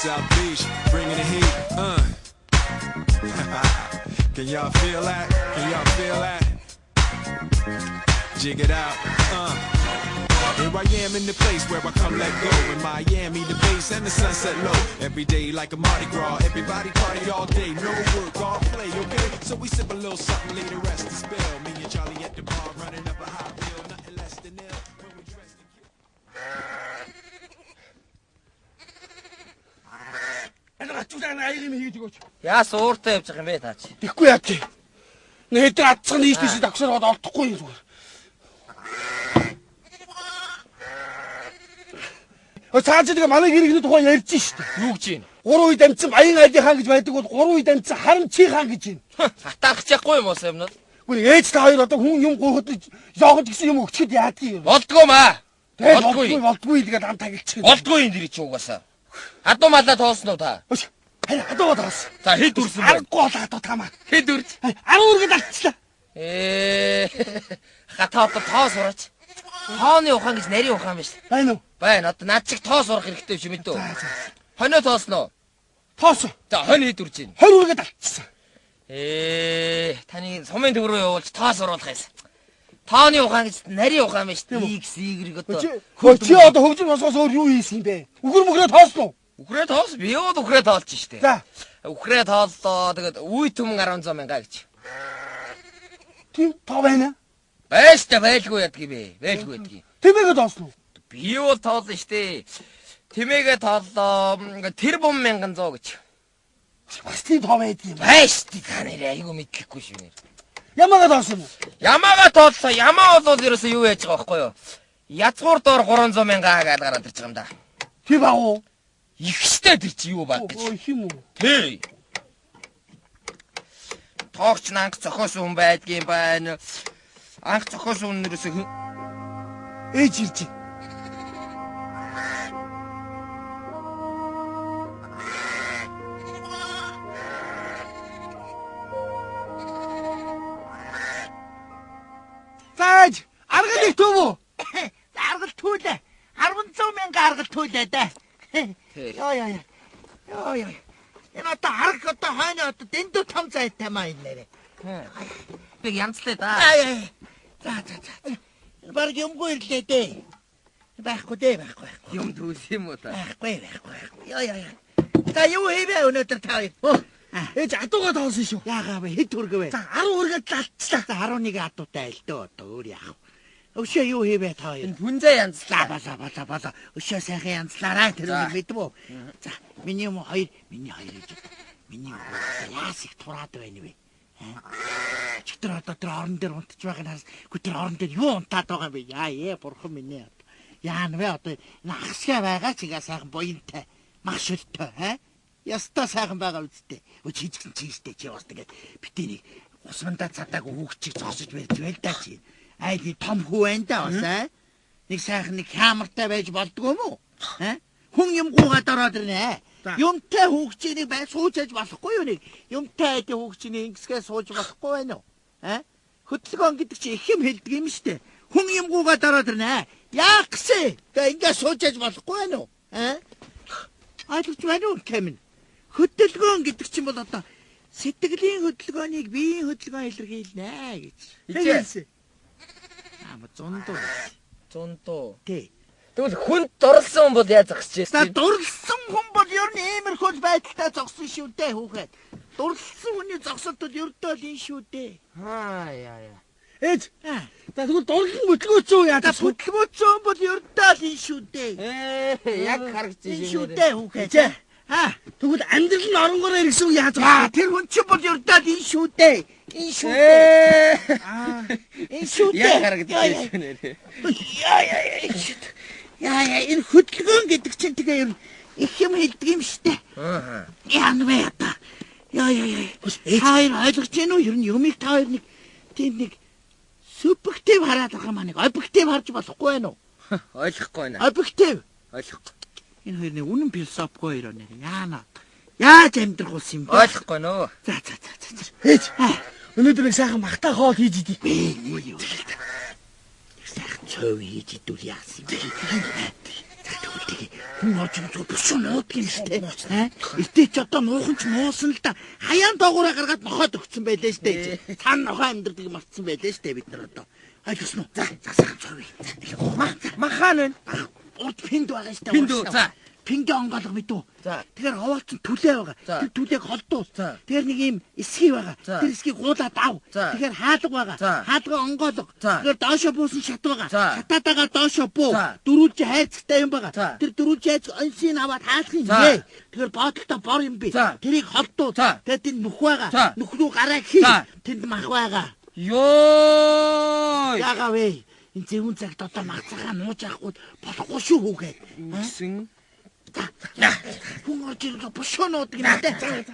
South Beach, bringing the heat. Can y'all feel that? Can y'all feel that? Jig it out. Here I am in the place where I come let go. In Miami, the bass and the sunset low. Every day like a Mardi Gras. Everybody party all day. No work, all play, okay? So we sip a little something, lay the rest to spell. Me and Charlie at the bar running up a high bill. Nothing less than ill. When we dressed in Яас ууртай явж байгаа юм бэ таач? Тэгэхгүй яа чи. Нээдэр атцсан нийлтэйс давсараад олдохгүй юм зүгээр. Цааш тэгээ манай гэрэгний тухай ярьж штэ. Юу гэж юм? 3 үед амцсан Баян Али хаан гэж байдаг бол 3 үед амцсан Харан Чи хаан гэж юм. Хатаах чахгүй юм уу юмнууд? Гүн ээж та хоёр одоо хүн юм гойхот жоохот гэсэн юм өгчөд яадгийг юм. Болдгоо маа. Болдгүй тэгээд ам тагилчих. Болдгүй энэ дэр чи угаасаа. Адуу малаа тоосноо та. Харин адуу тоос. За хэд үрсэн бэ? Аргагүй болоо адуу тамаа. Хэд үрж? 10 үргэд алдчихлаа. Хата одоо тоо сураач. Тооны ухаан гэж нарийн ухаан биш. Байна уу? Байна. Одоо над чиг тоо сурах хэрэгтэй биш юм дөө. Хонио тоосноо. Тоос. За хонь хэд үрж байна? 20 үргэд алдчихсан. Таны сумын төв рүү явуулж тоо суруулах юм. Тооны ухаан гэж нарийн ухаан биш. X Y одоо. Чи одоо хөгжим сонсоос өөр юу хийсэн юм бэ? Үгэр мөгрөө тоосноо. Үхрээ тоос би юу үхрээ тоолж штэ. За. Үхрээ тооллоо тэгээд үе түмэн 100 мянга гэж. Тийм тоо байна. Бэштэй байлгүй ядгийг бэ. Байлгүй ядгийг. Тэмээгээ тоосноо. Би юу тоолно штэ. Тэмээгээ тооллоо тэр бом 1100 гэж. Бас тийм тоо байдаг юм. Бэштэй та нэр айгу мэдлэхгүй шүү нэр. Ямаага тоосон уу? Ямаага тооллоо. Ямаа бол ерөөсөө юу яаж байгаа байхгүй юу? Язгуур доор 300 мянга гэж гараад ирж байгаа юм да. Тийм аа уу? Ихтэй тэр чи юу баг гэж. Ой хим үү? Тий. Тоогч анх зохиос хүн байдгийн байна. Анх зохиос үннэрээс ээж ирж. Тааж аргал төв үү? Аргал түлээ. 100 мянга аргал түлээ дээ. Яа. Энэ одоо арга одоо хойно одоо дэндүү том зайтай маа энэ нэрэ. би янзлаа да. За. Бараг юмгүй ирлээ дээ. Байхгүй дээ. Юм түүс юм уу та? Байхгүй. Яа. Та юу хийвэ өнөөдөр та хоёр? Ээж адуугаа тоосон шүү. Яагаа бэ? Хэд хүргэвэ? За 10 үргэд алдчихлаа. За 11 адуутай л дөө одоо өөр яах вэ? Өшөө юу хийвэ та хоёр? Энэ хүнзээ янзлаа. Баса. Өшөө сайхан янзлаарай тэр үнийг мэдвэ. За миний юм хоёр гэж. Миний яас их тураад байна вэ? Чигтэр одоо тэр орон дээр унтж байгаа нас тэр орон дээр юу унтаад байгаа юм бэ? Яа бурхан минь. Яан вэ одоо энэ ахсгаа байгаа чигээ сайхан буянтай. Маш шөлтөө ястаа сайхан байгаа үсттэй. Чижигсэн чижтэй чи бас тэгээд битээ нэг усмандаа цадааг хүүхчиг зогсож байж байл да чи. Айди том хүү байна да бас нэг сайхан нэг хямартай байж болдгоо юм уу? Хүн юм гуугаад ороод ирнэ. Юмтай хүүхчийг бай суужж болохгүй юу нэг? Юмтай айди хүүхчийг ингэсгээ сууж болохгүй байна уу? Хөдөлгөөн гэдэг чи их юм хэлдэг юм штэ. Хүн юм гуугаад ороод ирнэ. Яах гэсэн? Тэ ингэ суужж болохгүй байна уу? Ойлгож байна уу Кэмин? Хөдөлгөөн гэдэг чинь бол одоо сэтгэлийн хөдөлгөөнийг биеийн хөдөлгөөн илэрхийлнэ гэж. Тэгэлсэн. Зундуу. Тий. Тэгвэл хүнд дурлсан хүн бол яаж зогсож За байна? дурлсан хүн бол ер нь иймэрхүү байдалтай зогсон шүү дээ хүүхэд. Дурлсан хүний зогсолтод ердөө л энэ шүү дээ. Яа. Ээж. За тэгвэл дурлан бүтлгөөч юу яа? Бүтлгөөцөн бол ердөө л энэ шүү дээ. Яг харагдаж Энэ шүү дээ хүүхэд. Тэгвэл амьдрал нь оронгороо ирсэн үү яаж байгаа? Тэр хүн чинь бол ердөө л энэ шүү дээ. Энэ шүү дээ. Энэ шүү дээ. Яг харагдаж байна нэрээ. Яа, энэ хөдөлгөөн гэдэг чинь тэгээ ер нь их юм хэлдэг юм штэ. Яа вэ одоо? Яа. Хоёр ойлгож байна уу? Ер нь юмыг та хоёр нэг тийм нэг субъектив хараад байгаа маа нэг объектив харж болохгүй байна уу? Ойлгохгүй байна. Объектив. Ойлгохгүй. Энэ хоёр нэг үнэн философигүй хоёр нэр. Яана. Яаж амьдрах болсон юм бэ? Ойлгохгүй нөө. За. Ээж. Өнөөдөр нэг сайхан махтай хоол хийж идий. Юу. Сайхан цөв хийж идүүл яасан юм бэ? За тэгвэл хүн орж ирэх бушуу нууддаг юм шүү дээ. Итээ ч одоо нуухан ч нуусан л да. Хаяан доогоороо гаргаад нохоод өгсөн байлээ шүү дээ. Цаана нохоо амьдрдаг мартсан байлээ шүү дээ бид нар одоо. Ойлгосноо. За сайхан цорвь. Махан байна. Урд пинд байгаа шүү дээ. Пинд үү? За. Пингээ онгоолго мэдв. За. Тэгэхээр хаваалцсан түлээ байгаа. Тэр түлээг холдуус. Тэгэхээр нэг юм эсхий байгаа. Тэр эсхийг гуулаад ав. Тэгэхээр хаалга байгаа. Хаалга онгоолго. Тэгэхээр доошо буусан шат байгаа. Шатаад байгаа доошо буу. Дөрүүлж хайцтай юм байгаа. Тэр дөрүүлж хайц онсыг аваад хаалах юм нэ. Тэгэхээр боодолтой бор юм би. Тэрийг холдуус. Тэгээд тэнд нүх байгаа. Нүх рүү гараа хий. Тэнд мах байгаа. Йоо! Ягаа вэ? Энэ зөвүүн цагт одоо мацагаа нууж авахгүй болохгүй шүү хүүгээ. Үсэн. Хүн орж ирэх бушуу нуудаг юм дээ.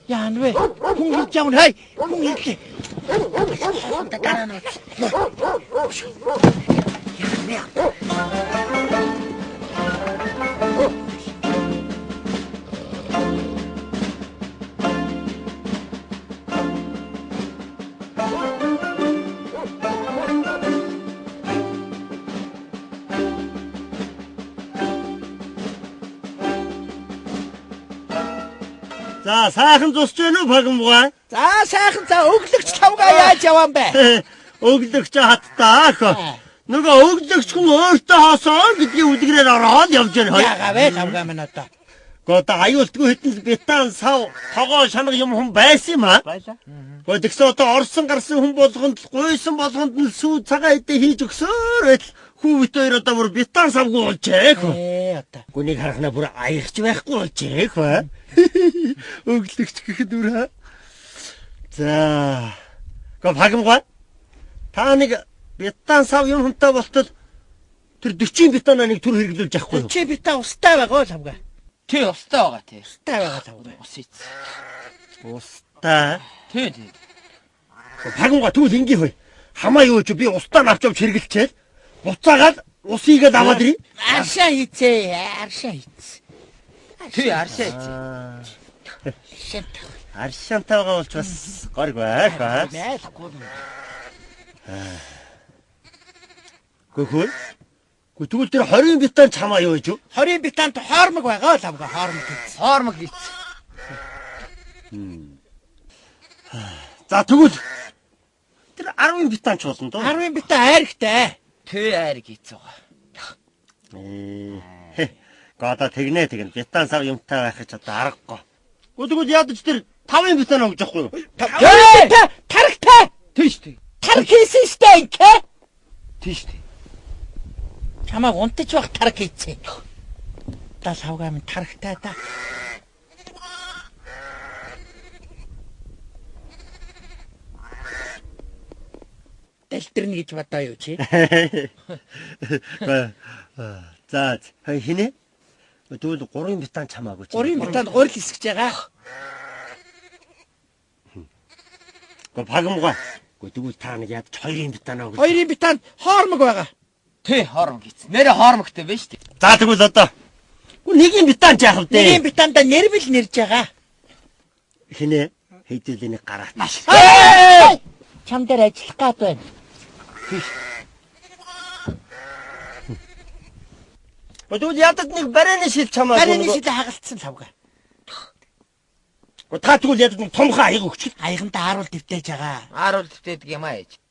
Яан вэ? Хүн ирж явна хай. Хүн ирлээ. Дараа нь. За сайхан зусч байна уу Багамбугай? За сайхан за өглөгч тавгаа яаж яваан бэ? Өглөгч хаттаа ах. Нөгөө өглөгч хүн өөртөө хасаа гэдгийг үлгэрээр ороод явж байна. Ягаа вэ тавгаа минь одоо. Гоо аюултгүй хитэн бетан сав тогоо шанаг юм хүн байсан юм аа. Байлаа. Гоо тэгсэн одоо орсон гарсан хүн болгонд гуйсан болгонд нь сүү цагаан идэ хийж өгсөөр байтал хүүвит хоёр одоо бүр бетан савгүй болжээ. Одоо. Гүнийг харахна бүр аягч байхгүй болжээ хөө. Өглөгч гэхэд үрээ. За. Гоо Багамгай. Та нэг бетан сав юм хүнтэй болтол тэр 40 бетанаа нэг төр хэрэглүүлж авахгүй юу? 40 бетан устай байгаа тавгаа. Тэ устай байгаа тий. Устай байгаа тавгаа. Ус ийц. Устай. Тий. Багамгай тэгвэл ингийн хөө. Хамаа юу ч би устаа авч авч хэрэглэчээл. Буцаагаад усыгээд аваад ирээ. Аршаа хийцээ. Аршаа хийц. Тий аршаа ийц. Аршаантайгаа болж бас горг байх аа. Мэйлгүй. Гөхөө. Тэгвэл тэр 20 бетан чамаа юу гэж юу? 20 бетанд хоормог байгаа л авга хоормог хийц. Хоормог ийц. За тэгвэл тэр 10 бетан ч болно доо. 10 бетан айрхтай. Тэ айрг ийц байгаа. Гада тэгнэ бетан сав юмтай байх гэж одоо аргагүй. Тэгвэл ядаж тэр 5 бетан өгч явахгүй юу? Тархтай. Тийш тий. Тарх хийсэн штэ инкэ. Тийш тий. Чамаа унтаж байх тарх хийцээ. Та савгаа минь тархтай да. Дэлтэрнэ гэж бодоо юу чи? За хинэ? Тэгвэл 3 бетан чамаагүй чи. 3 бетанд гурил хэсгэж байгаа. Багамгай. Тэгвэл та нэг яд 2 бетанаа өгч. 2 бетанд хоормог байгаа. Тэ хоормог ийц. Нэрэ хоормогтой байна шүү дээ. За тэгвэл одоо 1 бетан ч яах вэ? 1 бетанда нэрвэл нэрж байгаа. Хинэ? Хэдүүлээ нэг гараад. Чам дээр ажиллах гад байна. Тэгвэл ядад нэг барайны шил чамаа. Барайны шил хагалцсан савга. Та тэгвэл ядад нэг томхон аяг өгч. Аягантаа ааруул дэвтэж байгаа. Ааруул дэвтээдэг юм аа ээж.